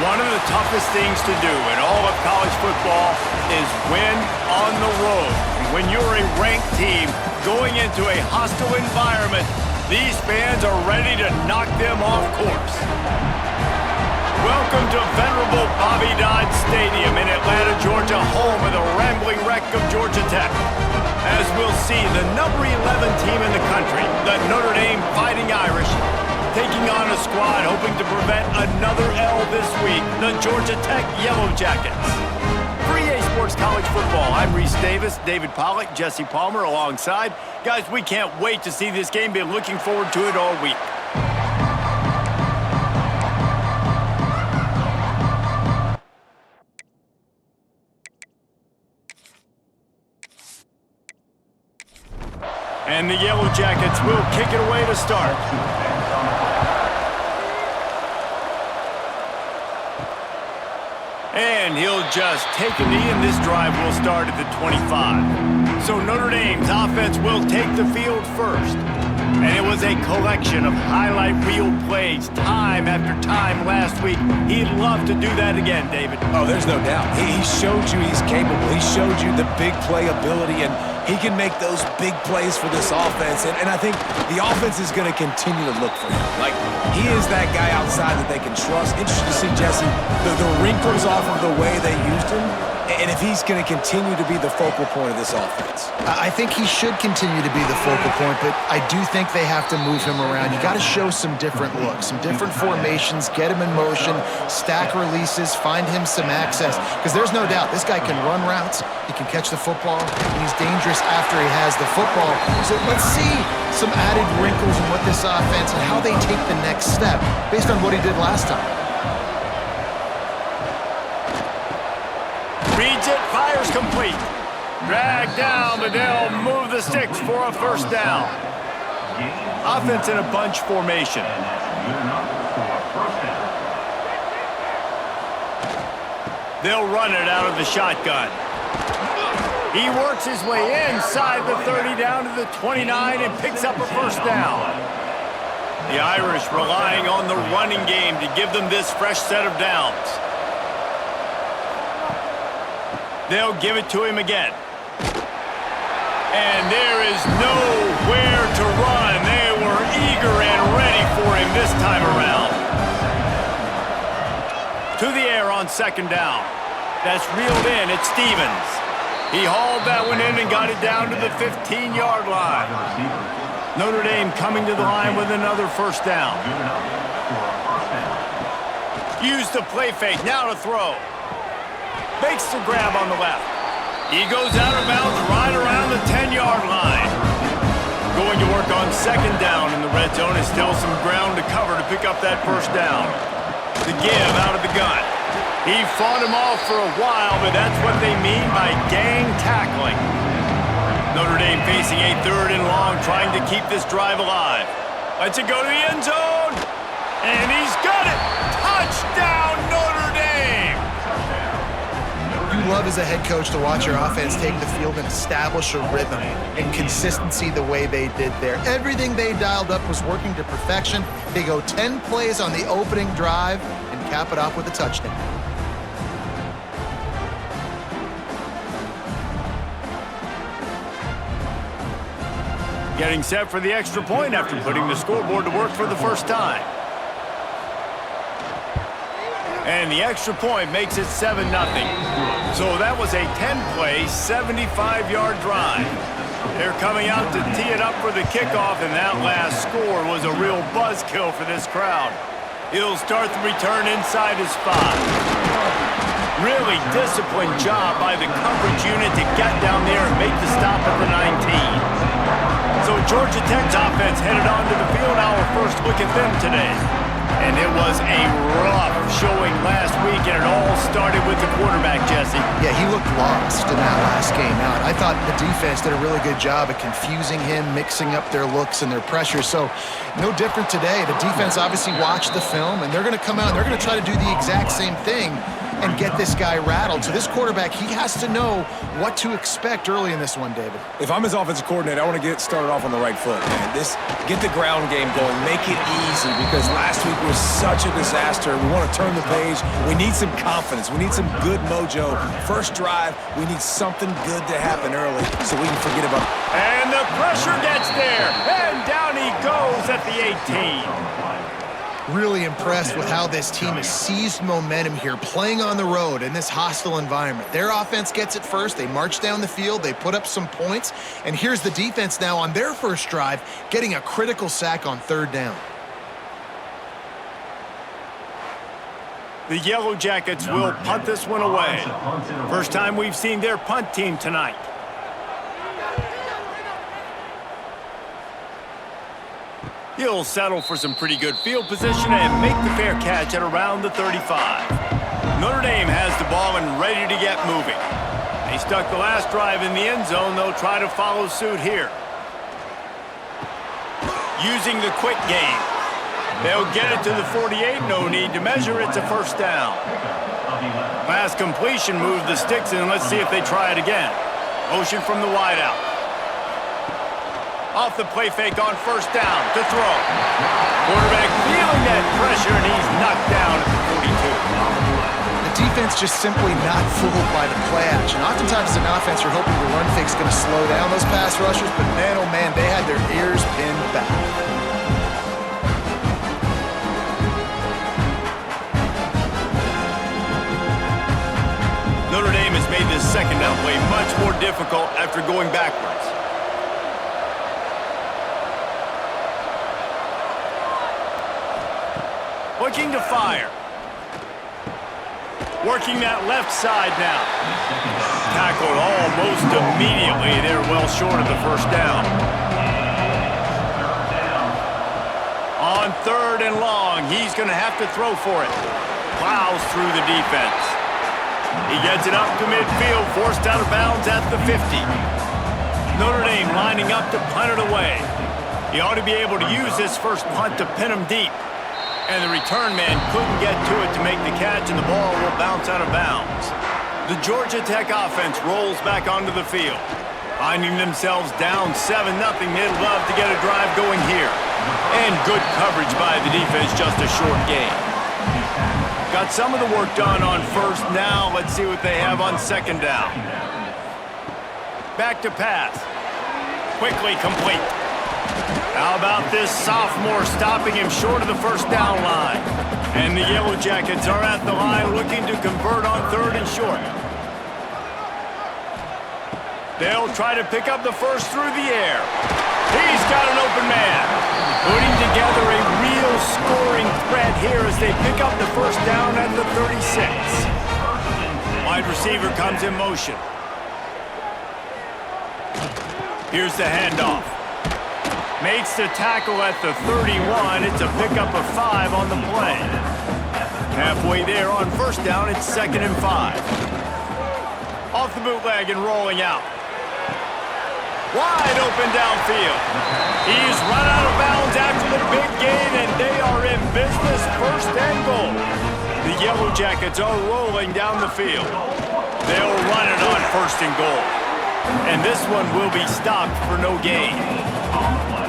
One of the toughest things to do in all of college football is win on the road. When you're a ranked team going into a hostile environment, these fans are ready to knock them off course. Welcome to venerable Bobby Dodd Stadium in Atlanta, Georgia, home of the rambling wreck of Georgia Tech. As we'll see, the number 11 team in the country, the Notre Dame Fighting Irish, taking on a squad hoping to prevent another L this week, the Georgia Tech Yellow Jackets. For EA Sports College Football, I'm Reese Davis, David Pollack, Jesse Palmer alongside. Guys, we can't wait to see this game. Been looking forward to it all week. And the Yellow Jackets will kick it away to start. And he'll just take a knee, and this drive will start at the 25. So Notre Dame's offense will take the field first. And it was a collection of highlight reel plays time after time last week. He'd love to do that again, David. Oh, there's no doubt. He showed you he's capable. He showed you the big play ability, and he can make those big plays for this offense. And I think the offense is going to continue to look for him. Like, he is that guy outside that they can trust. Interesting to see, Jesse, the wrinkles off of the way they used him, and if he's going to continue to be the focal point of this offense. I think he should continue to be the focal point, but I do think they have to move him around. You got to show some different looks, some different formations, get him in motion, stack releases, find him some access, because there's no doubt this guy can run routes, he can catch the football, and he's dangerous after he has the football. So let's see some added wrinkles in what this offense and how they take the next step based on what he did last time. Reads it, fires complete. Drag down, but they'll move the sticks for a first down. Offense in a bunch formation. They'll run it out of the shotgun. He works his way inside the 30 down to the 29 and picks up a first down. The Irish relying on the running game to give them this fresh set of downs. They'll give it to him again. And there is nowhere to run. They were eager and ready for him this time around. To the air on second down. That's reeled in. It's Stevens. He hauled that one in and got it down to the 15-yard line. Notre Dame coming to the line with another first down. Use the play fake. Now to throw. Makes the grab on the left. He goes out of bounds right around the 10-yard line. Going to work on second down in the red zone is still some ground to cover to pick up that first down. The give out of the gun. He fought him off for a while, but that's what they mean by gang tackling. Notre Dame facing a third and long, trying to keep this drive alive. Lets it go to the end zone. And he's got it. Touchdown, Notre Dame. You love as a head coach to watch your offense take the field and establish a rhythm and consistency the way they did there. Everything they dialed up was working to perfection. They go 10 plays on the opening drive and cap it off with a touchdown. Getting set for the extra point after putting the scoreboard to work for the first time. And the extra point makes it 7-0. So that was a 10-play, 75-yard drive. They're coming out to tee it up for the kickoff, and that last score was a real buzzkill for this crowd. He'll start the return inside his spot. Really disciplined job by the coverage unit to get down there and make the stop at the 19. So Georgia Tech's offense headed onto the field. Our first look at them today. And it was a rough showing last week, and it all started with the quarterback, Jesse. Yeah, he looked lost in that last game out. I thought the defense did a really good job of confusing him, mixing up their looks and their pressure. So no different today. The defense obviously watched the film, and they're going to come out and they're going to try to do the exact same thing and get this guy rattled. So this quarterback, he has to know what to expect early in this one, David. If I'm his offensive coordinator, I want to get started off on the right foot, man. Get the ground game going, make it easy, because last week was such a disaster. We want to turn the page. We need some confidence. We need some good mojo. First drive, we need something good to happen early so we can forget about it. And the pressure gets there, and down he goes at the 18. Really impressed with how this team has seized momentum here, playing on the road in this hostile environment. Their offense gets it first. They march down the field. They put up some points. And here's the defense now on their first drive, getting a critical sack on third down. The Yellow Jackets will punt this one away. First time we've seen their punt team tonight. He'll settle for some pretty good field position and make the fair catch at around the 35. Notre Dame has the ball and ready to get moving. They stuck the last drive in the end zone. They'll try to follow suit here. Using the quick game. They'll get it to the 48. No need to measure. It's a first down. Last completion moved the sticks in. Let's see if they try it again. Motion from the wideout. Off the play fake on first down to throw. Quarterback feeling that pressure, and he's knocked down at the 42. The defense just simply not fooled by the play action. Oftentimes as an offense, you're hoping the run fake's going to slow down those pass rushers, but man, oh man, they had their ears pinned back. Notre Dame has made this second down play much more difficult after going backwards. Looking to fire. Working that left side now. Tackled almost immediately. They're well short of the first down. On third and long, he's going to have to throw for it. Plows through the defense. He gets it up to midfield, forced out of bounds at the 50. Notre Dame lining up to punt it away. He ought to be able to use this first punt to pin him deep. And the return man couldn't get to it to make the catch, and the ball will bounce out of bounds. The Georgia Tech offense rolls back onto the field. Finding themselves down 7-0, they'd love to get a drive going here. And good coverage by the defense, just a short game. Got some of the work done on first. Now let's see what they have on second down. Back to pass. Quickly complete. How about this sophomore stopping him short of the first down line? And the Yellow Jackets are at the line looking to convert on third and short. They'll try to pick up the first through the air. He's got an open man. Putting together a real scoring threat here as they pick up the first down at the 36. Wide receiver comes in motion. Here's the handoff. Makes the tackle at the 31. It's a pickup of 5 on the play. Halfway there on first down, it's 2nd and 5. Off the bootleg and rolling out. Wide open downfield. He's run out of bounds after the big gain, and they are in business, 1st and goal. The Yellow Jackets are rolling down the field. They'll run it on 1st and goal. And this one will be stopped for no gain.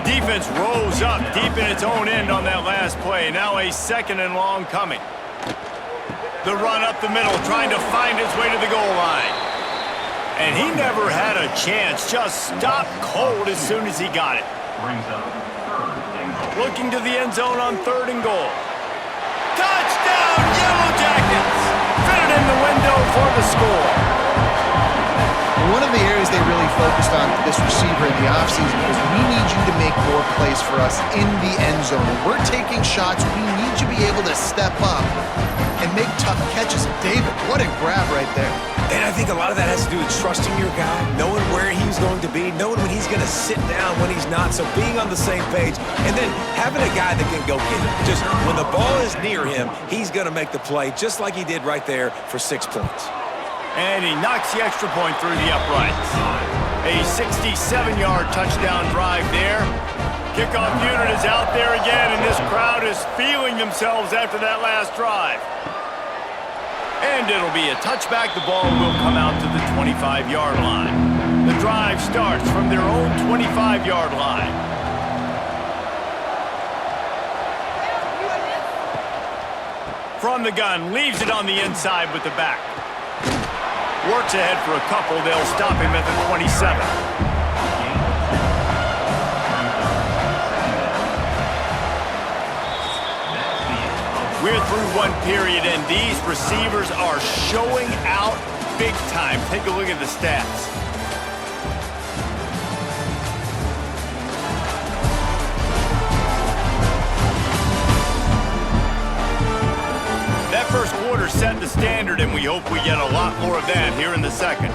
Defense rose up deep in its own end on that last play. Now a 2nd and long coming. The run up the middle, trying to find his way to the goal line. And he never had a chance, just stopped cold as soon as he got it. Looking to the end zone on 3rd and goal. Touchdown, Yellow Jackets! Fitted in the window for the score. One of the areas they really focused on this receiver in the offseason was we need you to make more plays for us in the end zone. When we're taking shots, we need you to be able to step up and make tough catches. David, what a grab right there. And I think a lot of that has to do with trusting your guy, knowing where he's going to be, knowing when he's going to sit down, when he's not, so being on the same page, and then having a guy that can go get it. Just when the ball is near him, he's going to make the play, just like he did right there for 6 points. And he knocks the extra point through the uprights. A 67-yard touchdown drive there. Kickoff unit is out there again, and this crowd is feeling themselves after that last drive. And it'll be a touchback. The ball will come out to the 25-yard line. The drive starts from their own 25-yard line. From the gun, leaves it on the inside with the back. Works ahead for a couple. They'll stop him at the 27. We're through one period, and these receivers are showing out big time. Take a look at the stats. That first quarter set the standard, and we hope we get a lot more of that here in the second.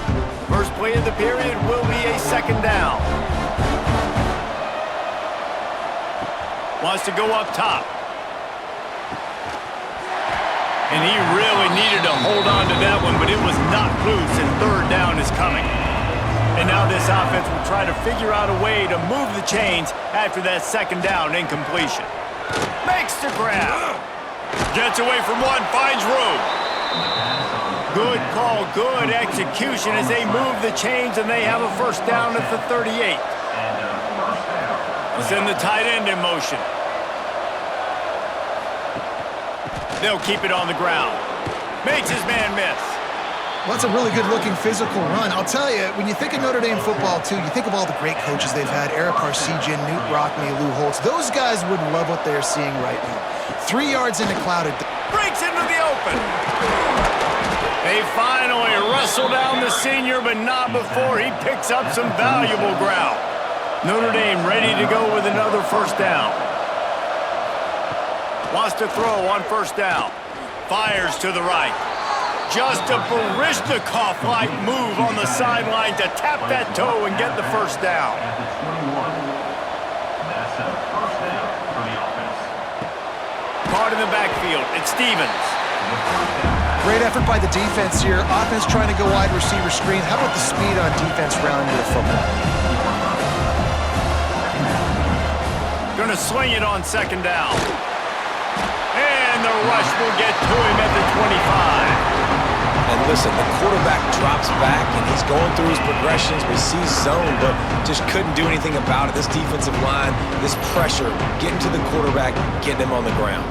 First play of the period will be a second down. Wants to go up top. And he really needed to hold on to that one, but it was not loose, and third down is coming. And now this offense will try to figure out a way to move the chains after that second down incompletion. Makes the grab. Gets away from one, finds room. Good call, good execution as they move the chains, and they have a first down at the 38. Send the tight end in motion. They'll keep it on the ground. Makes his man miss. Well, that's a really good-looking physical run. I'll tell you, when you think of Notre Dame football, too, you think of all the great coaches they've had, Eric Parsegian, Newt Rockne, Lou Holtz. Those guys would love what they're seeing right now. 3 yards into clouded. Breaks into the open. They finally wrestle down the senior, but not before he picks up some valuable ground. Notre Dame ready to go with another first down. Wants to throw on first down. Fires to the right. Just a Baryshnikov-like move on the sideline to tap that toe and get the first down. Caught in the backfield. It's Stevens. Great effort by the defense here. Offense trying to go wide receiver screen. How about the speed on defense rounding the football? Gonna swing it on second down. And the rush will get to him at the 25. And listen, the quarterback drops back, and he's going through his progressions. We see zone, but just couldn't do anything about it. This defensive line, this pressure, getting to the quarterback, getting him on the ground.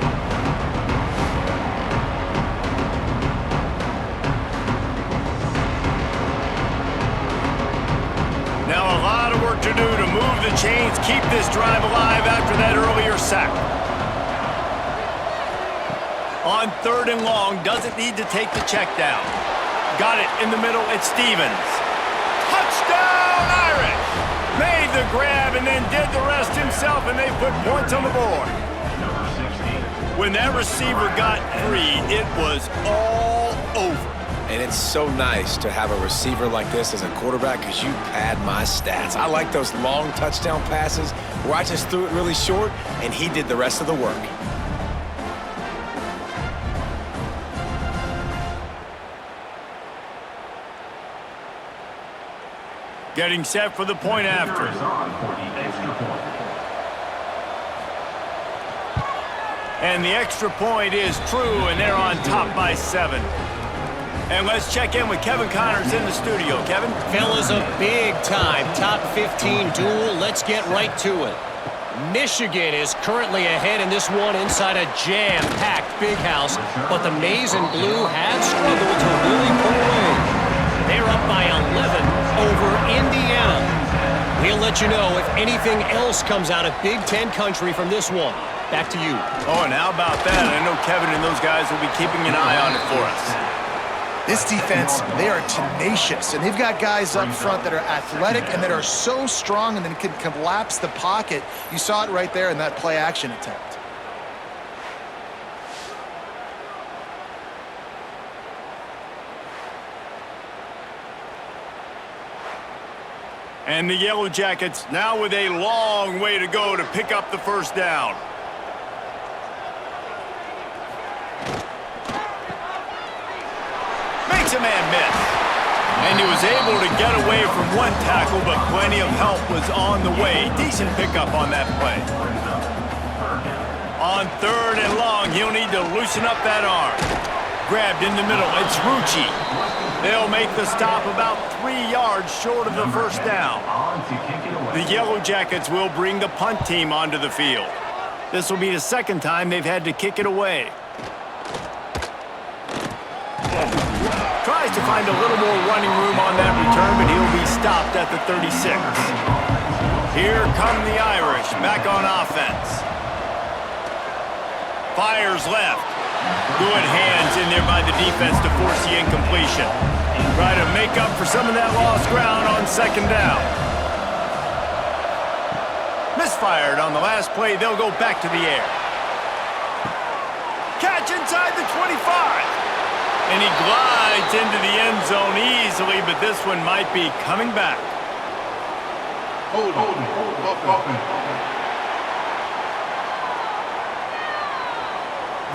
Now a lot of work to do to move the chains, keep this drive alive after that earlier sack. On third and long, doesn't need to take the check down. Got it in the middle, it's Stevens. Touchdown, Irish! Made the grab and then did the rest himself, and they put points on the board. When that receiver got free, it was all over. And it's so nice to have a receiver like this as a quarterback because you pad my stats. I like those long touchdown passes where I just threw it really short, and he did the rest of the work. Getting set for the point after. And the extra point is true, and they're on top by 7. And let's check in with Kevin Connors in the studio. Kevin? Fellas, a big-time top 15 duel. Let's get right to it. Michigan is currently ahead in this one inside a jam-packed big house, but the maize and blue have struggled to really pull away. They're up by 11 over Indiana. We'll let you know if anything else comes out of Big Ten country from this one. Back to you. Oh, and how about that? I know Kevin and those guys will be keeping an eye on it for us. This defense, they are tenacious, and they've got guys up front that are athletic and that are so strong and then can collapse the pocket. You saw it right there in that play-action attempt. And the Yellow Jackets now with a long way to go to pick up the first down. Makes a man miss. And he was able to get away from one tackle, but plenty of help was on the way. Decent pickup on that play. On third and long, he'll need to loosen up that arm. grabbed in the middle. It's Rucci. They'll make the stop about 3 yards short of the first down. The Yellow Jackets will bring the punt team onto the field. This will be the second time they've had to kick it away. Tries to find a little more running room on that return, but he'll be stopped at the 36. Here come the Irish, back on offense. Fires left. Good hands in there by the defense to force the incompletion. Try to make up for some of that lost ground on second down. Misfired on the last play. They'll go back to the air. Catch inside the 25. And he glides into the end zone easily, but this one might be coming back. Hold on.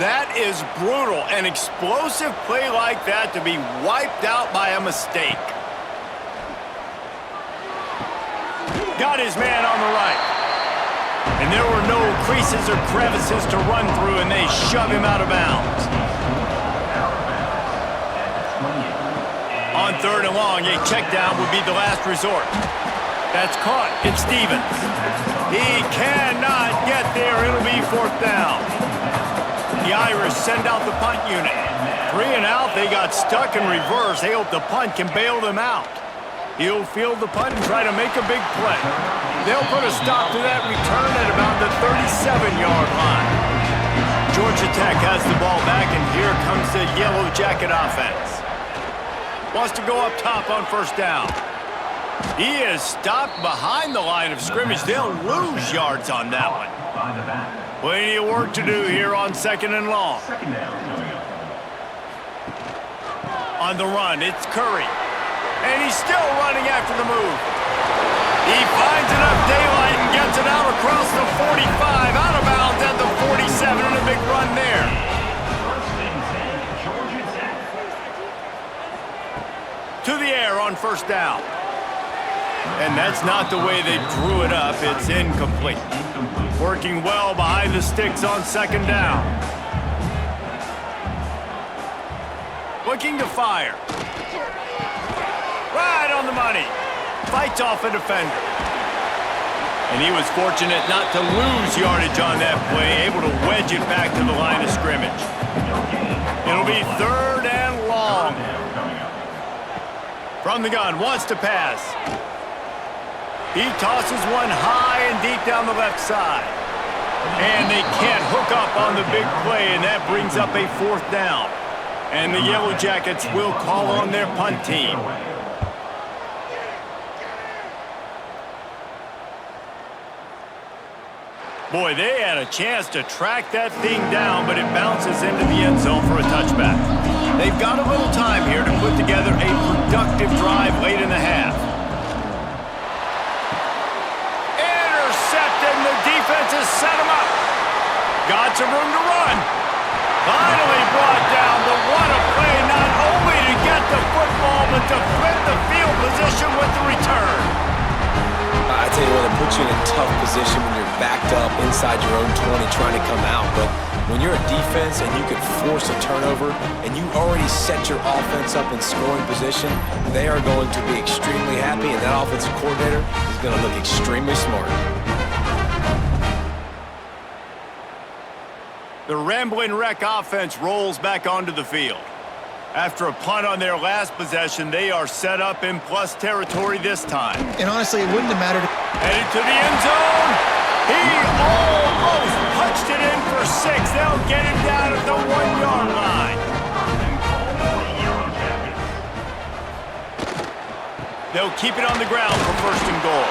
That is brutal. An explosive play like that to be wiped out by a mistake. Got his man on the right. And there were no creases or crevices to run through, and they shove him out of bounds. On third and long, a check down would be the last resort. That's caught. It's Stevens. He cannot get there. It'll be fourth down. The Irish send out the punt unit. 3 and out. They got stuck in reverse. They hope the punt can bail them out. He'll field the punt and try to make a big play. They'll put a stop to that return at about the 37-yard line. Georgia Tech has the ball back, and here comes the Yellow Jacket offense. Wants to go up top on first down. He is stopped behind the line of scrimmage. They'll lose yards on that one. Plenty of work to do here on second and long. On the run, it's Curry. And he's still running after the move. He finds enough daylight and gets it out across the 45, out of bounds at the 47, and a big run there. To the air on first down. And that's not the way they drew it up. It's incomplete. Working well behind the sticks on second down. Looking to fire. Right on the money. Fights off a defender. And he was fortunate not to lose yardage on that play, able to wedge it back to the line of scrimmage. It'll be third and long. From the gun, wants to pass. He tosses one high and deep down the left side. And they can't hook up on the big play, and that brings up a fourth down. And the Yellow Jackets will call on their punt team. Boy, they had a chance to track that thing down, but it bounces into the end zone for a touchback. They've got a little time here to put together a productive drive late in the half. Intercepted, and the defense has set him up. Got some room to run. Finally brought down, but what a play, not only to get the football, but to flip the field position with the return. I tell you what, it puts you in a tough position when you're backed up inside your own 20 trying to come out. But when you're a defense and you can force a turnover and you already set your offense up in scoring position, they are going to be extremely happy, and that offensive coordinator is going to look extremely smart. The Ramblin' Wreck offense rolls back onto the field. After a punt on their last possession, they are set up in plus territory this time. And honestly, it wouldn't have mattered. Headed to the end zone. He almost punched it in for 6. They'll get him down at the 1-yard line. They'll keep it on the ground for first and goal.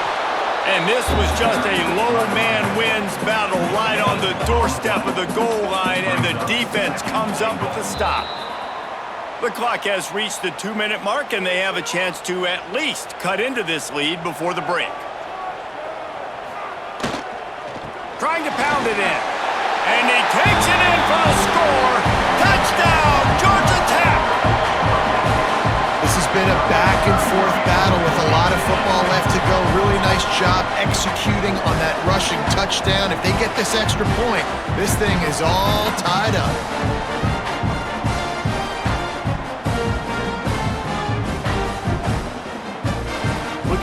And this was just a low man wins battle right on the doorstep of the goal line, and the defense comes up with the stop. The clock has reached the 2-minute mark, and they have a chance to at least cut into this lead before the break. Trying to pound it in. And he takes it in for the score. Touchdown, Georgia Tech! This has been a back-and-forth battle with a lot of football left to go. Really nice job executing on that rushing touchdown. If they get this extra point, this thing is all tied up.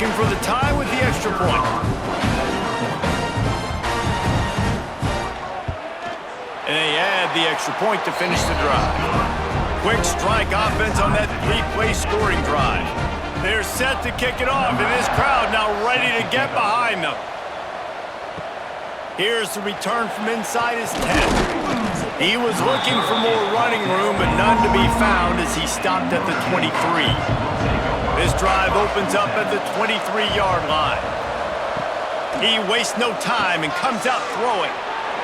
looking for the tie with the extra point. And they add the extra point to finish the drive. Quick strike offense on that three-play scoring drive. They're set to kick it off, and this crowd now ready to get behind them. Here's the return from inside his 10. He was looking for more running room, but none to be found as he stopped at the 23. This drive opens up at the 23-yard line. He wastes no time and comes out throwing.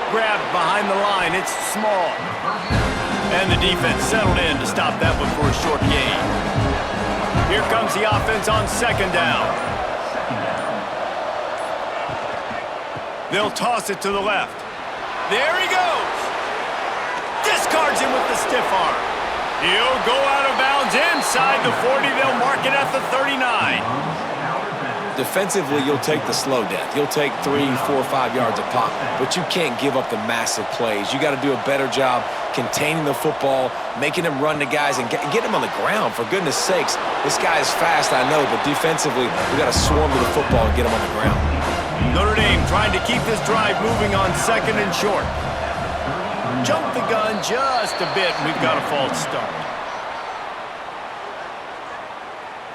Grabbed behind the line, it's small. And the defense settled in to stop that one for a short gain. Here comes the offense on second down. They'll toss it to the left. There he goes. Discards him with the stiff arm. He'll go out of bounds inside the 40. They'll mark it at the 39. Defensively, you'll take the slow death. You'll take 3, 4, 5 yards a pop, but you can't give up the massive plays. You got to do a better job containing the football, making him run to guys, and get him on the ground. For goodness sakes, this guy is fast, I know, but defensively, we got to swarm to the football and get him on the ground. Notre Dame trying to keep this drive moving on second and short. Jump the gun just a bit, and we've got a false start.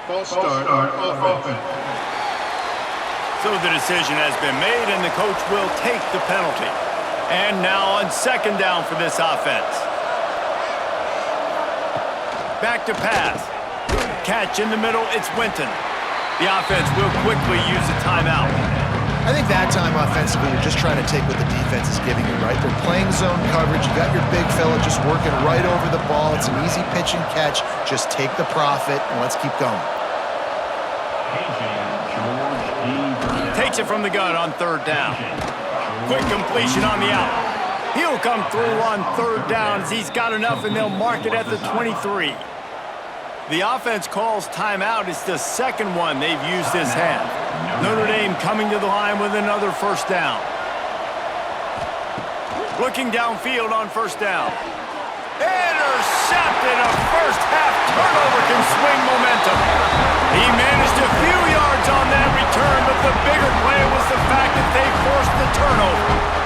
False start on offense. So the decision has been made, and the coach will take the penalty. And now on second down for this offense. Back to pass. Catch in the middle, it's Winton. The offense will quickly use a timeout. I think that time offensively, you're just trying to take what the defense is giving you, right? They're playing zone coverage. You got your big fella just working right over the ball. It's an easy pitch and catch. Just take the profit, and let's keep going. Takes it from the gun on third down. Quick completion on the out. He'll come through on third down as he's got enough, and they'll mark it at the 23. The offense calls timeout. It's the second one they've used this half. Notre Dame coming to the line with another first down. Looking downfield on first down. Intercepted. A first half turnover can swing momentum. He managed a few yards on that return, but the bigger play was the fact that they forced the turnover.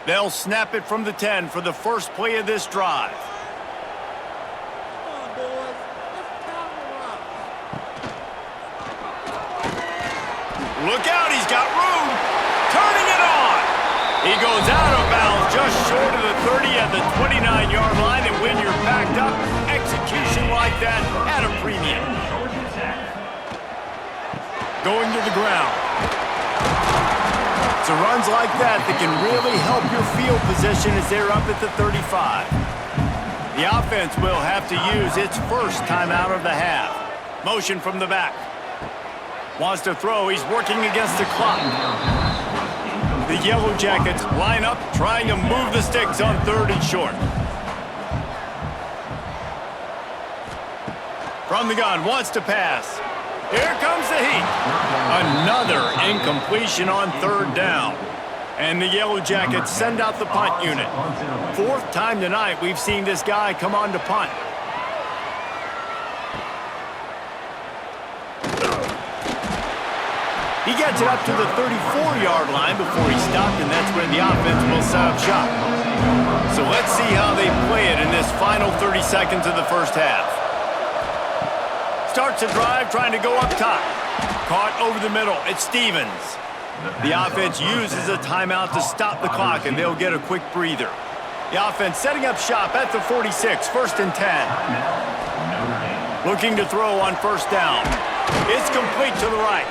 They'll snap it from the 10 for the first play of this drive. Look out, he's got room. Turning it on. He goes out of bounds just short of the 30 at the 29-yard line, and when you're backed up, execution like that at a premium. Going to the ground. It's runs like that can really help your field position as they're up at the 35. The offense will have to use its first timeout of the half. Motion from the back. Wants to throw. He's working against the clock. The Yellow Jackets line up, trying to move the sticks on third and short. From the gun, wants to pass. Here comes the heat. Another incompletion on third down. And the Yellow Jackets send out the punt unit. Fourth time tonight we've seen this guy come on to punt. He gets it up to the 34-yard line before he stopped, and that's when the offense will set up shop. So let's see how they play it in this final 30 seconds of the first half. Starts a drive trying to go up top. Caught over the middle. It's Stevens. The offense uses a timeout to stop the clock, and they'll get a quick breather. The offense setting up shop at the 46, first and 10. Looking to throw on first down. It's complete to the right.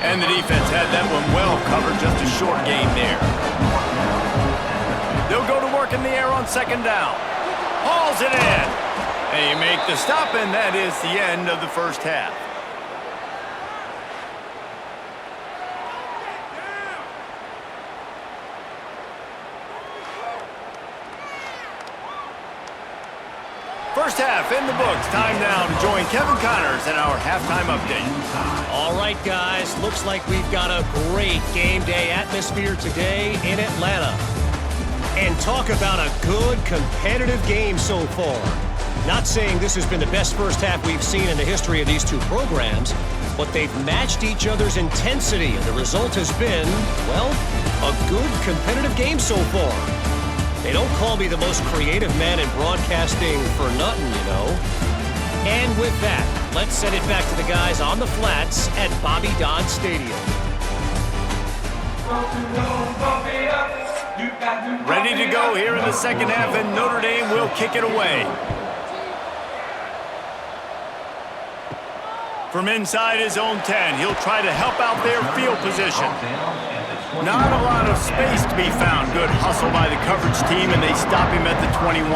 And the defense had that one well covered, just a short game there. They'll go to work in the air on second down. Hauls it in. They make the stop, and that is the end of the first half. First half in the books. Time now to join Kevin Connors in our halftime update. All right, guys. Looks like we've got a great game day atmosphere today in Atlanta. And talk about a good competitive game so far. Not saying this has been the best first half we've seen in the history of these two programs, but they've matched each other's intensity, and the result has been, well, a good competitive game so far. They don't call me the most creative man in broadcasting for nothing, you know. And with that, let's send it back to the guys on the flats at Bobby Dodd Stadium. Ready to go here in the second half, and Notre Dame will kick it away. From inside his own 10, he'll try to help out their field position. Not a lot of space to be found. Good hustle by the coverage team, and they stop him at the 21.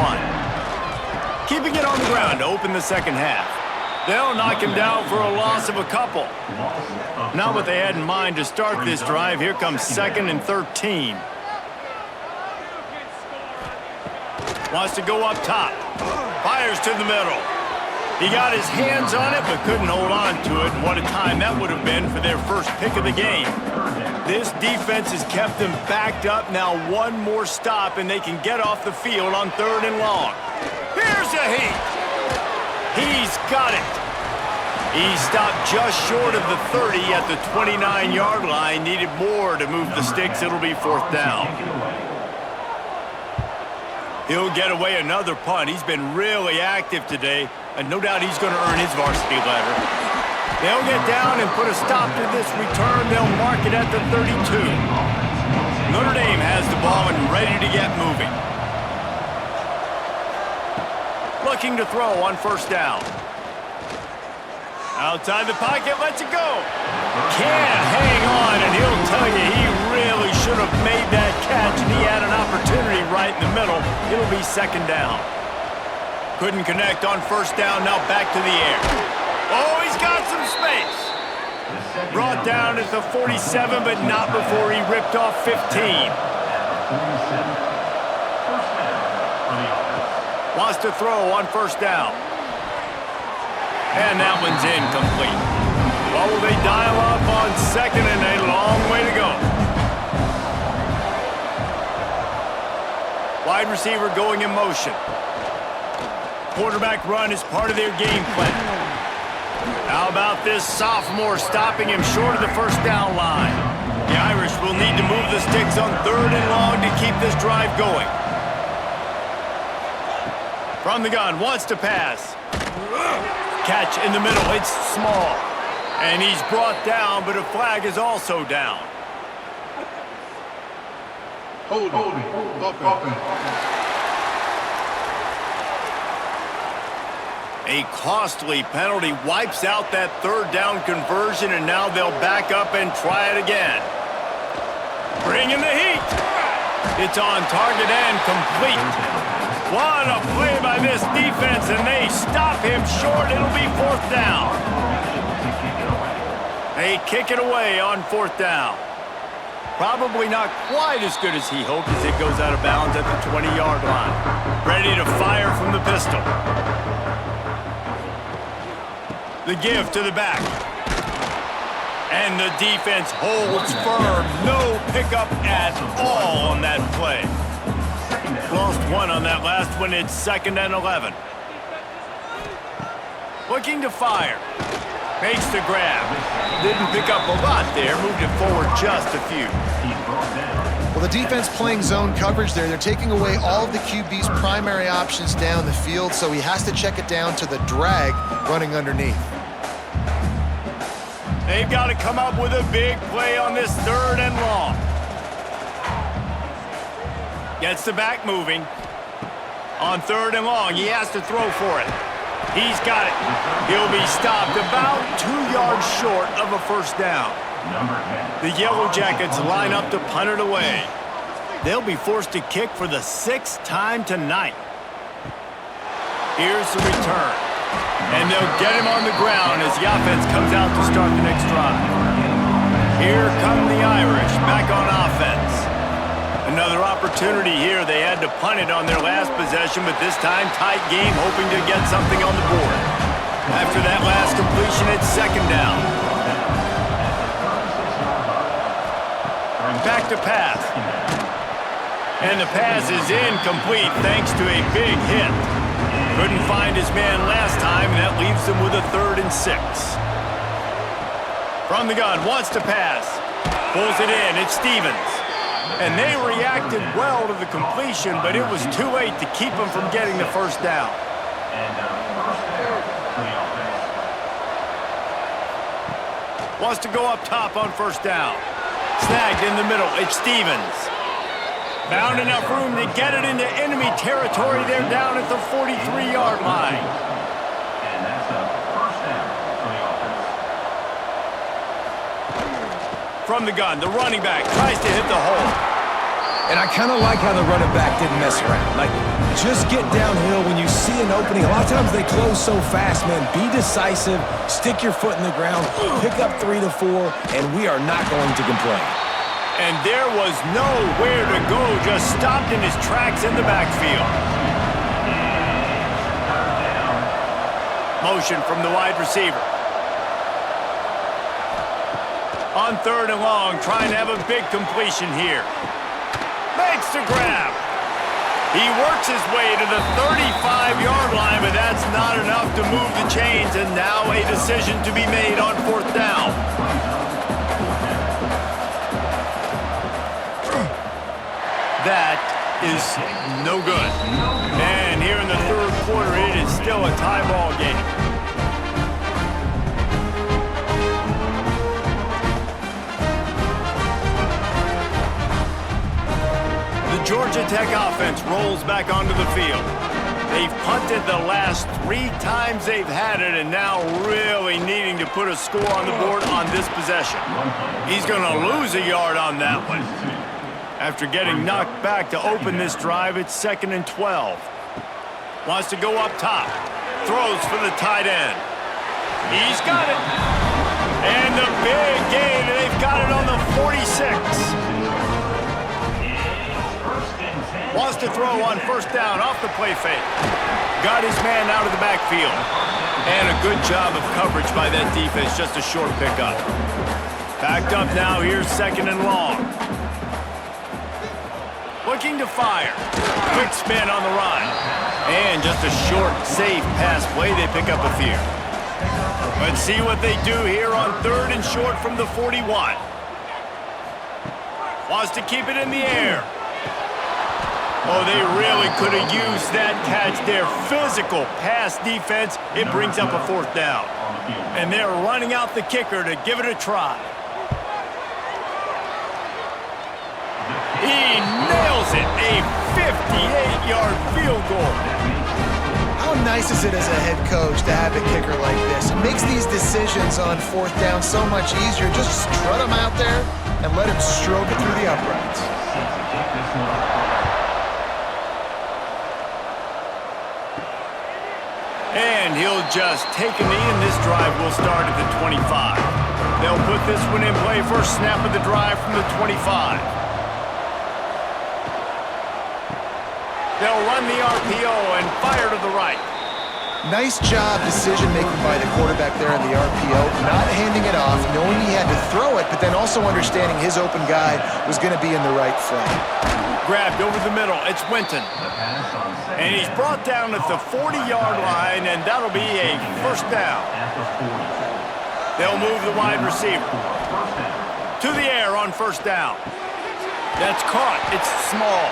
Keeping it on the ground to open the second half. They'll knock him down for a loss of a couple. Not what they had in mind to start this drive. Here comes 2nd and 13. Wants to go up top. Fires to the middle. He got his hands on it, but couldn't hold on to it. And what a time that would have been for their first pick of the game. This defense has kept them backed up. Now one more stop, and they can get off the field on 3rd and long. Here's a heat. He's got it. He stopped just short of the 30 at the 29-yard line. Needed more to move the sticks. It'll be 4th down. He'll get away another punt. He's been really active today, and no doubt he's going to earn his varsity letter. They'll get down and put a stop to this return. They'll mark it at the 32. Notre Dame has the ball and ready to get moving. Looking to throw on 1st down. Outside the pocket, lets it go. Can't hang on, and he'll tell you he really should have made that catch, and he had an opportunity right in the middle. It'll be 2nd down. Couldn't connect on 1st down, now back to the air. Oh, he's got some space. Brought down at the 47, but not before he ripped off 15. Wants to throw on 1st down. And that one's incomplete. Well, will they dial up on 2nd and a long way to go? Wide receiver going in motion. Quarterback run is part of their game plan. How about this sophomore stopping him short of the 1st down line? The Irish will need to move the sticks on 3rd and long to keep this drive going. From the gun, wants to pass. Catch in the middle, it's small. And he's brought down, but a flag is also down. Holding. A costly penalty wipes out that 3rd down conversion, and now they'll back up and try it again. Bringing the heat. It's on target and complete. What a play by this defense, and they stop him short. It'll be 4th down. They kick it away on 4th down. Probably not quite as good as he hoped as it goes out of bounds at the 20-yard line. Ready to fire from the pistol. The give to the back. And the defense holds firm. No pickup at all on that play. Lost one on that last one. It's 2nd and 11. Looking to fire. Makes the grab. Didn't pick up a lot there. Moved it forward just a few. Well, the defense playing zone coverage there. They're taking away all of the QB's primary options down the field, so he has to check it down to the drag running underneath. They've got to come up with a big play on this 3rd and long. Gets the back moving. On 3rd and long, he has to throw for it. He's got it. He'll be stopped about 2 yards short of a 1st down. The Yellow Jackets line up to punt it away. They'll be forced to kick for the 6th time tonight. Here's the return. And they'll get him on the ground as the offense comes out to start the next drive. Here come the Irish back on offense. Another opportunity here. They had to to punt it on their last possession, but this time tight game, hoping to get something on the board. After that last completion, it's second down. Back to pass. And the pass is incomplete thanks to a big hit. Couldn't find his man last time, and that leaves him with a 3rd and 6. From the gun, wants to pass. Pulls it in, it's Stevens. And they reacted well to the completion, but it was too late to keep him from getting the first down. Wants to go up top on first down. Snagged in the middle, it's Stevens. Found enough room to get it into enemy territory. They're down at the 43-yard line. And that's a first down for the offense. From the gun, the running back tries to hit the hole. And I kind of like how the running back didn't mess around. Like, just get downhill when you see an opening. A lot of times they close so fast, man. Be decisive, stick your foot in the ground, pick up 3 to 4, and we are not going to complain. And there was nowhere to go, just stopped in his tracks in the backfield. Motion from the wide receiver. On 3rd and long, trying to have a big completion here. Makes the grab. He works his way to the 35-yard line, but that's not enough to move the chains, and now a decision to be made on 4th down. That is no good. And here in the 3rd quarter, it is still a tie ball game. The Georgia Tech offense rolls back onto the field. They've punted the last 3 times they've had it, and now really needing to put a score on the board on this possession. He's going to lose a yard on that one. After getting knocked back to open this drive, it's 2nd and 12. Wants to go up top. Throws for the tight end. He's got it. And the big gain, they've got it on the 46. Wants to throw on first down off the play fake. Got his man out of the backfield. And a good job of coverage by that defense, just a short pickup. Backed up now, here's 2nd and long. Looking to fire. Quick spin on the run. And just a short, safe pass play. They pick up a few. Let's see what they do here on 3rd and short from the 41. Wants to keep it in the air. Oh, they really could have used that catch there. Physical pass defense. It brings up a 4th down. And they're running out the kicker to give it a try. He nails it, a 58-yard field goal. How nice is it as a head coach to have a kicker like this? It makes these decisions on 4th down so much easier. Just strut him out there and let him stroke it through the uprights. And he'll just take a knee, and this drive will start at the 25. They'll put this one in play, first snap of the drive from the 25. They'll run the RPO and fire to the right. Nice job decision-making by the quarterback there in the RPO, not handing it off, knowing he had to throw it, but then also understanding his open guy was going to be in the right front. Grabbed over the middle, it's Winton. And he's brought down at the 40-yard line, and that'll be a first down. They'll move the wide receiver. To the air on first down. That's caught, it's small.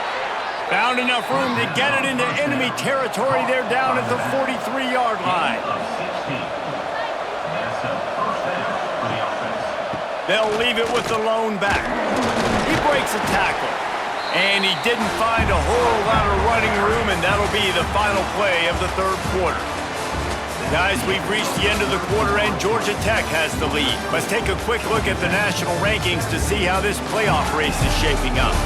Found enough room to get it into enemy territory. They're down at the 43-yard line. They'll leave it with the lone back. He breaks a tackle. And he didn't find a whole lot of running room, and that'll be the final play of the 3rd quarter. Guys, we've reached the end of the quarter, and Georgia Tech has the lead. Let's take a quick look at the national rankings to see how this playoff race is shaping up.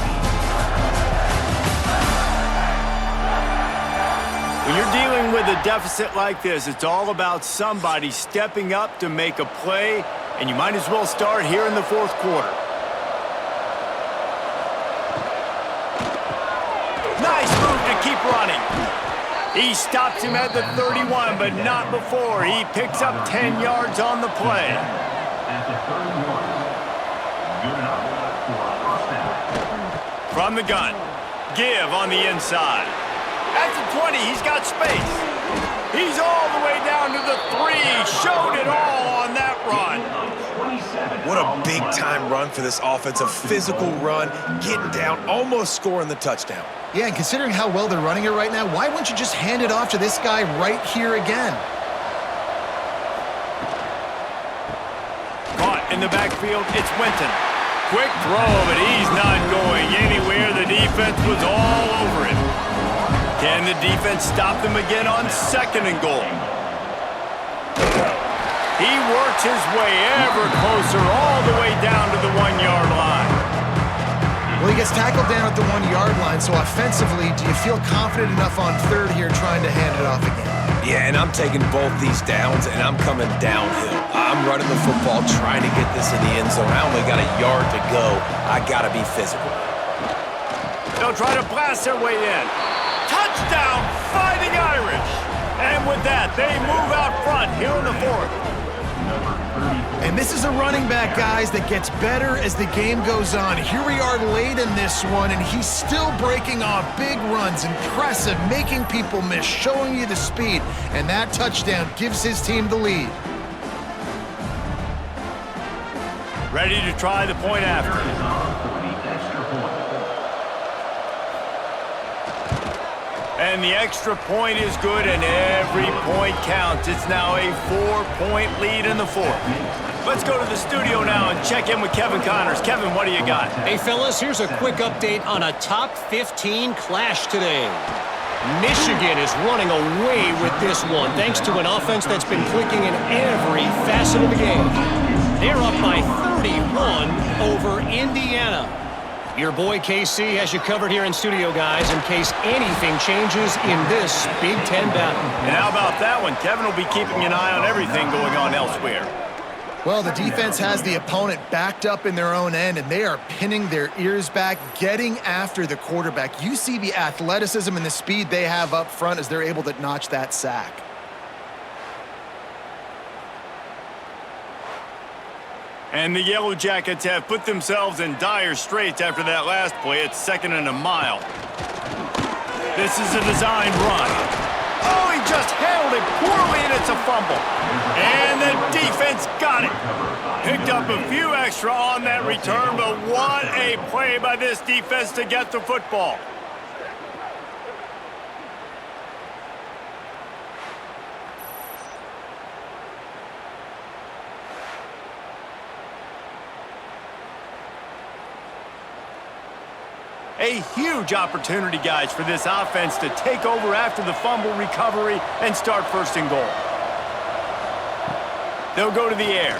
When you're dealing with a deficit like this, it's all about somebody stepping up to make a play, and you might as well start here in the 4th quarter. Nice keep running. He stops him at the 31, but not before. He picks up 10 yards on the play. At the 31. Good enough for a first down. From the gun. Give on the inside. At the 20, he's got space. He's all the way down to the 3. Showed it all on that run. What a big-time run for this offense. A physical run, getting down, almost scoring the touchdown. Yeah, and considering how well they're running it right now, why wouldn't you just hand it off to this guy right here again? Caught in the backfield, it's Winton. Quick throw, but he's not going anywhere. The defense was all over it. Can the defense stop them again on 2nd and goal? He works his way ever closer all the way down to the 1-yard line. Well, he gets tackled down at the 1-yard line, so offensively, do you feel confident enough on 3rd here trying to hand it off again? Yeah, and I'm taking both these downs, and I'm coming downhill. I'm running the football, trying to get this in the end zone. I only got a yard to go. I got to be physical. They'll try to blast their way in. Touchdown, Fighting Irish! And with that, they move out front here in the 4th. And this is a running back, guys, that gets better as the game goes on. Here we are late in this one, and he's still breaking off big runs. Impressive, making people miss, showing you the speed. And that touchdown gives his team the lead. Ready to try the point after. And the extra point is good, and every point counts. It's now a 4-point lead in the 4th. Let's go to the studio now and check in with Kevin Connors. Kevin, what do you got? Hey, fellas, here's a quick update on a top 15 clash today. Michigan is running away with this one, thanks to an offense that's been clicking in every facet of the game. They're up by 31 over Indiana. Your boy KC has you covered here in studio, guys, in case anything changes in this Big Ten battle. And how about that one? Kevin will be keeping an eye on everything going on elsewhere. Well, the defense has the opponent backed up in their own end, and they are pinning their ears back, getting after the quarterback. You see the athleticism and the speed they have up front as they're able to notch that sack. And the Yellow Jackets have put themselves in dire straits after that last play. It's 2nd and a mile. This is a designed run. Oh, he just handled it poorly, and it's a fumble. And the defense got it. Picked up a few extra on that return, but what a play by this defense to get the football. A huge opportunity, guys, for this offense to take over after the fumble recovery and start 1st and goal. They'll go to the air.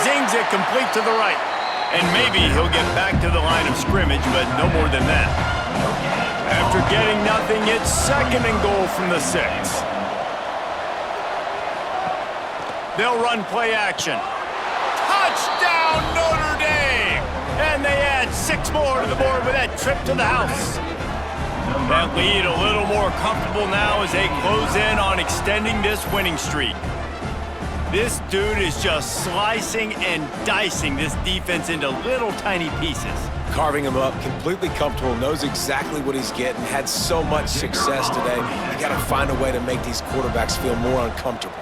Zings it complete to the right. And maybe he'll get back to the line of scrimmage, but no more than that. After getting nothing, it's 2nd and goal from the 6. They'll run play action. Touchdown, Notre Dame! And they add 6 more to the board with that trip to the house. That lead a little more comfortable now as they close in on extending this winning streak. This dude is just slicing and dicing this defense into little tiny pieces. Carving him up, completely comfortable, knows exactly what he's getting, had so much success today. You got to find a way to make these quarterbacks feel more uncomfortable.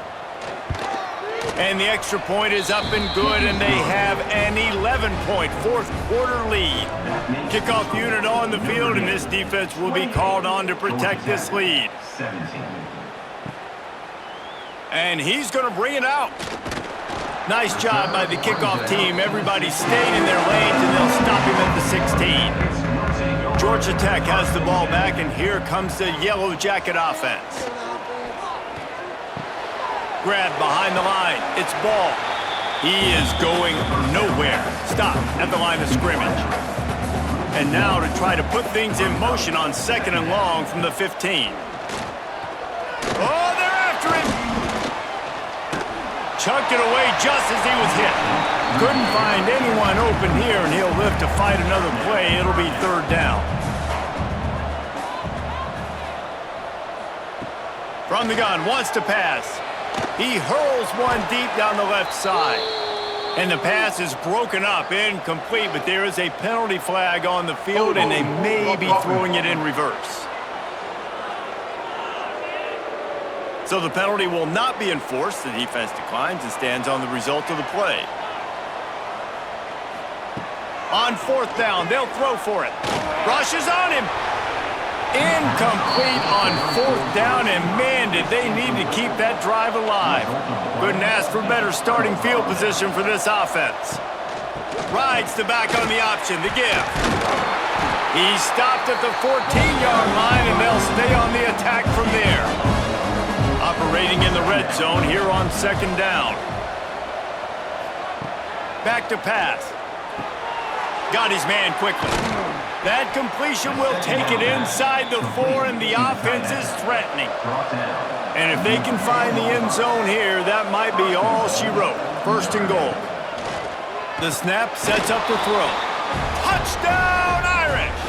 And the extra point is up and good, and they have an 11-point 4th quarter lead. Kickoff unit on the field, and this defense will be called on to protect this lead. And he's going to bring it out. Nice job by the kickoff team. Everybody stayed in their lanes, and they'll stop him at the 16. Georgia Tech has the ball back, and here comes the Yellow Jacket offense. Grab behind the line. It's ball. He is going nowhere. Stop at the line of scrimmage. And now to try to put things in motion on 2nd and long from the 15. Oh, they're after him. Chucked it away just as he was hit. Couldn't find anyone open here, and he'll live to fight another play. It'll be 3rd down. From the gun, wants to pass. He hurls one deep down the left side. And the pass is broken up, incomplete, but there is a penalty flag on the field, and they may be throwing it in reverse. So the penalty will not be enforced. The defense declines and stands on the result of the play. On fourth down, they'll throw for it. Rushes on him. Incomplete on fourth down, and man, did they need to keep that drive alive. Couldn't ask for better starting field position for this offense. Rides the back on the option, the give. He's stopped at the 14-yard line, and they'll stay on the attack from there. Operating in the red zone here on second down. Back to pass. Got his man quickly. That completion will take it inside the 4, and the offense is threatening. And if they can find the end zone here, that might be all she wrote. First and goal. The snap sets up the throw. Touchdown, Irish!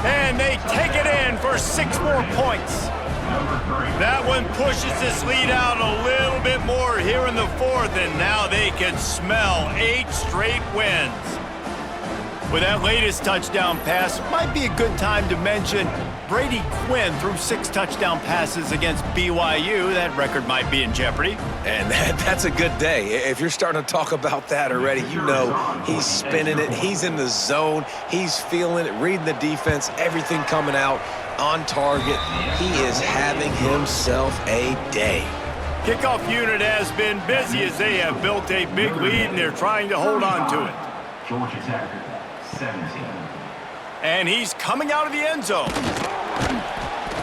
And they take it in for 6 more points. That one pushes this lead out a little bit more here in the 4th, and now they can smell 8 straight wins. With that latest touchdown pass, might be a good time to mention Brady Quinn threw 6 touchdown passes against BYU. That record might be in jeopardy. And that's a good day. If you're starting to talk about that already, you know he's spinning it. He's in the zone. He's feeling it, reading the defense, everything coming out on target. He is having himself a day. Kickoff unit has been busy as they have built a big lead, and they're trying to hold on to it. Georgia Tech, 17. And he's coming out of the end zone.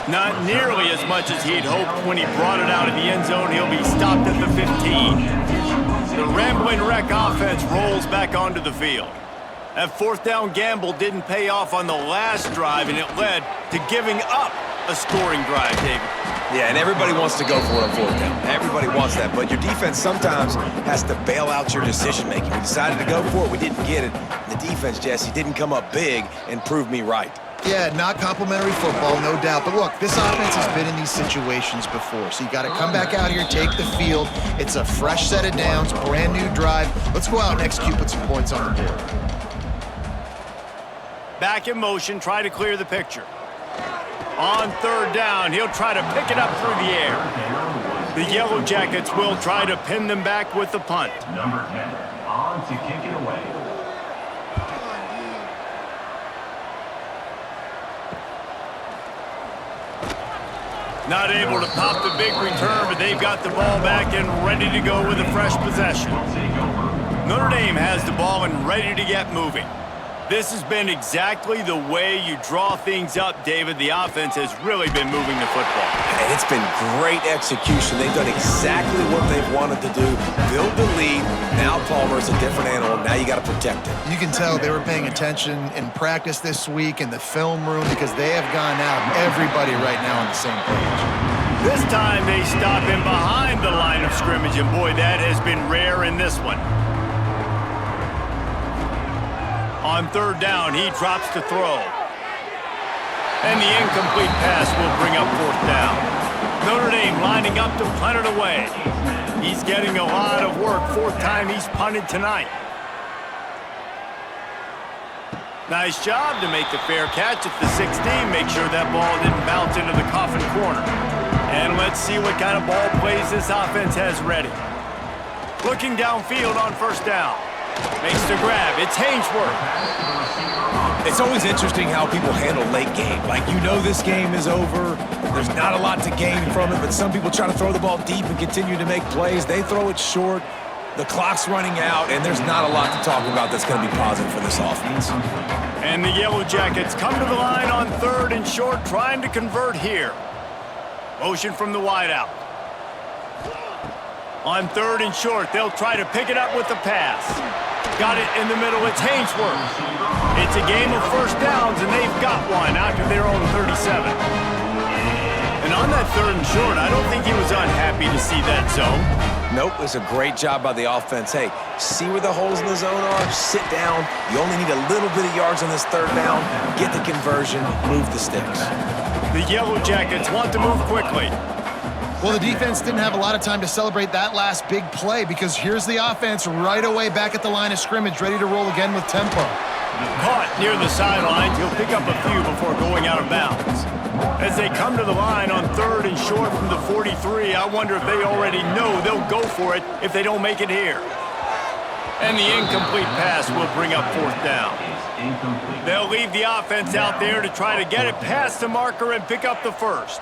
Not nearly as much as he'd hoped when he brought it out of the end zone. He'll be stopped at the 15. The rambling wreck offense rolls back onto the field. That fourth down gamble didn't pay off on the last drive, and it led to giving up a scoring drive, David. Yeah, and everybody wants to go for it on fourth down. Everybody wants that, but your defense sometimes has to bail out your decision-making. We decided to go for it. We didn't get it. The defense, Jesse, didn't come up big and prove me right. Yeah, not complimentary football, no doubt. But look, this offense has been in these situations before. So you got to come back out here, take the field. It's a fresh set of downs, brand new drive. Let's go out and execute with some points on the board. Back in motion, try to clear the picture. On third down, he'll try to pick it up through the air. The Yellow Jackets will try to pin them back with the punt. Number 10, on to kick it away. Not able to pop the big return, but they've got the ball back and ready to go with a fresh possession. Notre Dame has the ball and ready to get moving. This has been exactly the way you draw things up, David. The offense has really been moving the football. And it's been great execution. They've done exactly what they've wanted to do. Build the lead. Now Palmer's a different animal. Now you got to protect it. You can tell they were paying attention in practice this week in the film room because they have gone out, everybody right now on the same page. This time they stop him behind the line of scrimmage, and boy, that has been rare in this one. On third down, he drops to throw. And the incomplete pass will bring up fourth down. Notre Dame lining up to punt it away. He's getting a lot of work. 4th time he's punted tonight. Nice job to make the fair catch at the 16. Make sure that ball didn't bounce into the coffin corner. And let's see what kind of ball plays this offense has ready. Looking downfield on first down. Makes the grab. It's Hainsworth. It's always interesting how people handle late game. Like, you know this game is over. There's not a lot to gain from it, but some people try to throw the ball deep and continue to make plays. They throw it short. The clock's running out, and there's not a lot to talk about that's going to be positive for this offense. And the Yellow Jackets come to the line on third and short, trying to convert here. Motion from the wideout. On third and short, they'll try to pick it up with the pass. Got it in the middle. It's Hainsworth. It's a game of first downs, and they've got one out to their own 37. And on that third and short, I don't think he was unhappy to see that zone. Nope, it was a great job by the offense. Hey, see where the holes in the zone are? Sit down. You only need a little bit of yards on this third down. Get the conversion. Move the sticks. The Yellow Jackets want to move quickly. Well, the defense didn't have a lot of time to celebrate that last big play because here's the offense right away back at the line of scrimmage, ready to roll again with tempo. Caught near the sidelines. He'll pick up a few before going out of bounds. As they come to the line on 3rd and short from the 43, I wonder if they already know they'll go for it if they don't make it here. And the incomplete pass will bring up 4th down. They'll leave the offense out there to try to get it past the marker and pick up the first.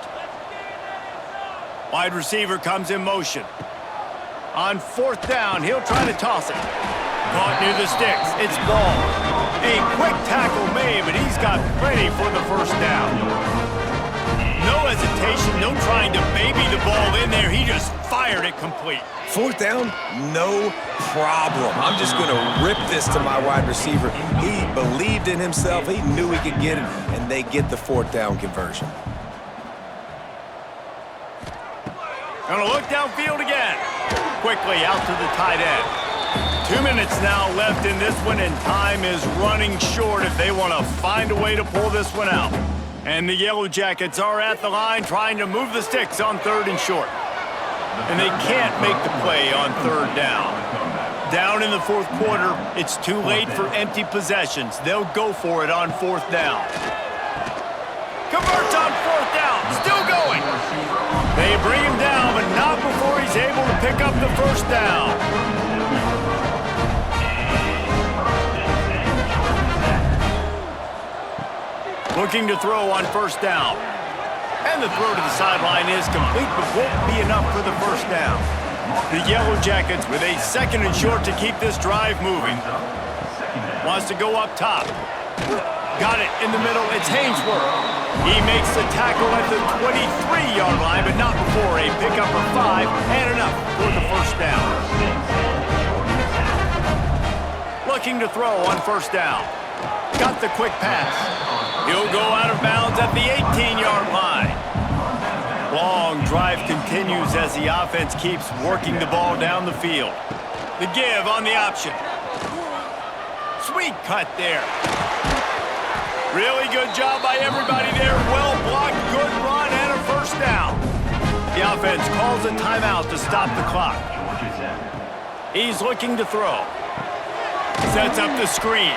Wide receiver comes in motion. On 4th down, he'll try to toss it. Caught near the sticks. It's ball. A quick tackle made, but he's got plenty for the first down. No hesitation, no trying to baby the ball in there. He just fired it complete. 4th down, no problem. I'm just going to rip this to my wide receiver. He believed in himself. He knew he could get it, and they get the 4th down conversion. Gonna look downfield again. Quickly out to the tight end. 2 minutes now left in this one, and time is running short if they want to find a way to pull this one out. And the Yellow Jackets are at the line trying to move the sticks on 3rd and short. And they can't make the play on 3rd down. Down in the 4th quarter, it's too late for empty possessions. They'll go for it on 4th down. Converts on 4th down, still going. They bring him down, but not before he's able to pick up the first down. Looking to throw on 1st down. And the throw to the sideline is complete, but won't be enough for the first down. The Yellow Jackets with a 2nd and short to keep this drive moving. Wants to go up top. Got it in the middle. It's Hainsworth. He makes the tackle at the 23-yard line, but not before a pickup of 5 and enough for the first down. Looking to throw on 1st down. Got the quick pass. He'll go out of bounds at the 18-yard line. Long drive continues as the offense keeps working the ball down the field. The give on the option. Sweet cut there. Really good job by everybody there. Well blocked, good run, and a first down. The offense calls a timeout to stop the clock. He's looking to throw. Sets up the screen.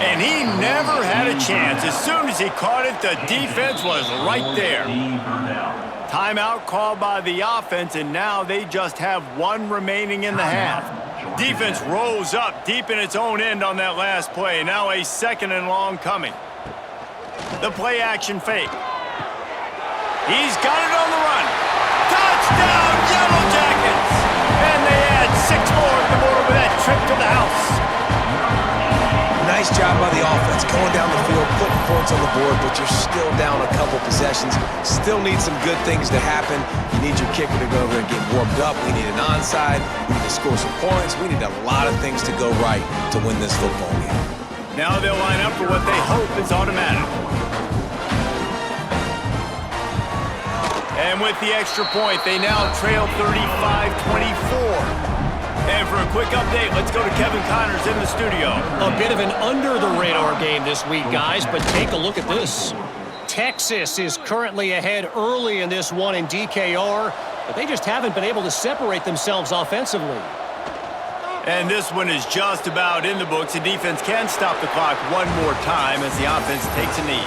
And he never had a chance. As soon as he caught it, the defense was right there. Timeout called by the offense, and now they just have 1 remaining in the half. Defense rose up deep in its own end on that last play. Now a 2nd and long coming. The play action fake. He's got it on the run. Touchdown, Yellow Jackets! And they add 6 more to the board with that trip to the house. Nice job by the offense, going down the field, putting points on the board, but you're still down a couple possessions. Still need some good things to happen. You need your kicker to go over and get warmed up. We need an onside. We need to score some points. We need a lot of things to go right to win this football game. Now they'll line up for what they hope is automatic. And with the extra point, they now trail 35-24. And for a quick update, let's go to Kevin Connors in the studio. A bit of an under-the-radar game this week, guys, but take a look at this. Texas is currently ahead early in this one in DKR, but they just haven't been able to separate themselves offensively. And this one is just about in the books. The defense can stop the clock one more time as the offense takes a knee.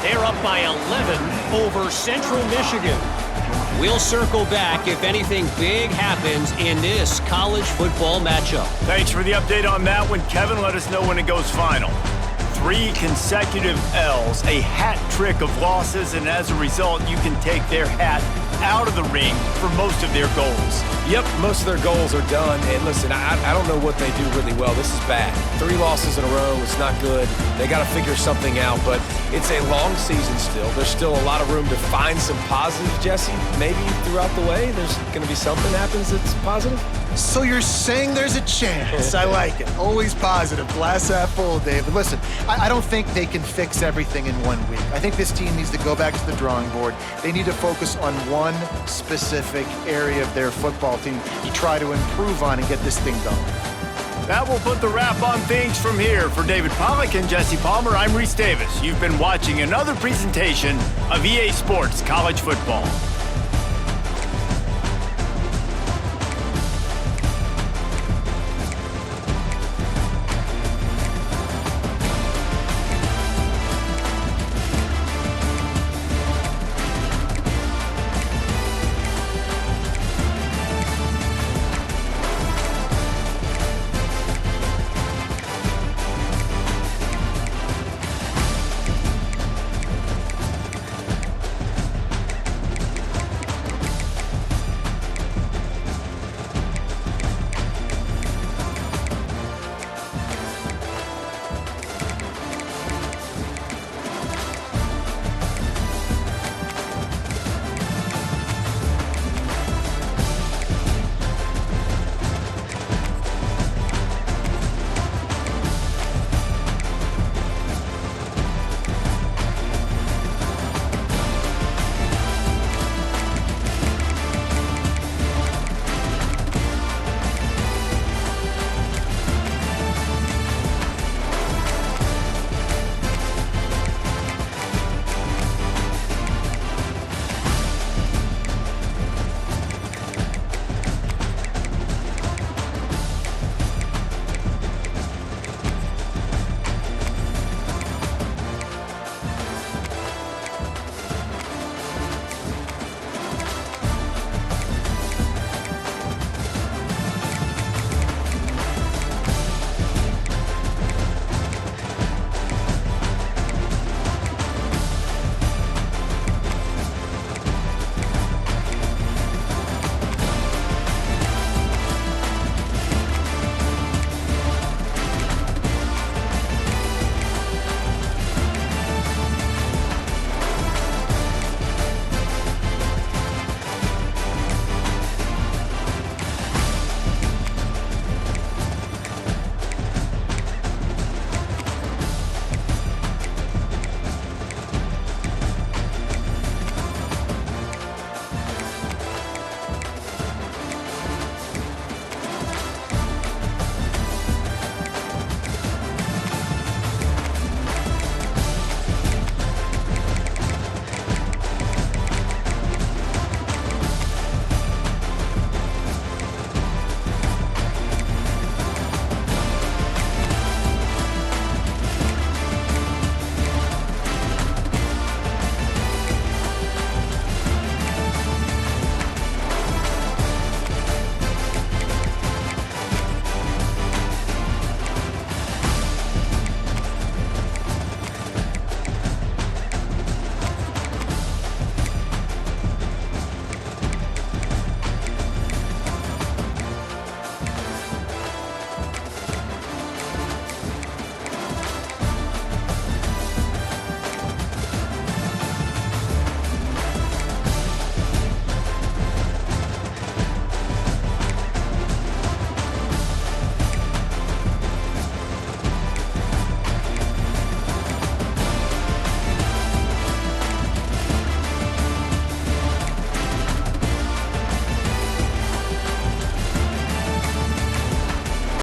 They're up by 11 over Central Michigan. We'll circle back if anything big happens in this college football matchup. Thanks for the update on that one, Kevin. Let us know when it goes final. 3 consecutive L's, a hat trick of losses, and as a result, you can take their hat out of the ring for most of their goals. Yep, most of their goals are done. And listen, I don't know what they do really well. This is bad. 3 losses in a row. It's not good. They got to figure something out, but it's a long season still. There's still a lot of room to find some positive, Jesse. Maybe throughout the way, there's going to be something happens that's positive. So you're saying there's a chance. I like it. Always positive. Glass half full, David. Listen, I don't think they can fix everything in 1 week. I think this team needs to go back to the drawing board. They need to focus on one specific area of their football team to try to improve on and get this thing going. That will put the wrap on things from here. For David Pollack and Jesse Palmer, I'm Reese Davis. You've been watching another presentation of EA Sports College Football.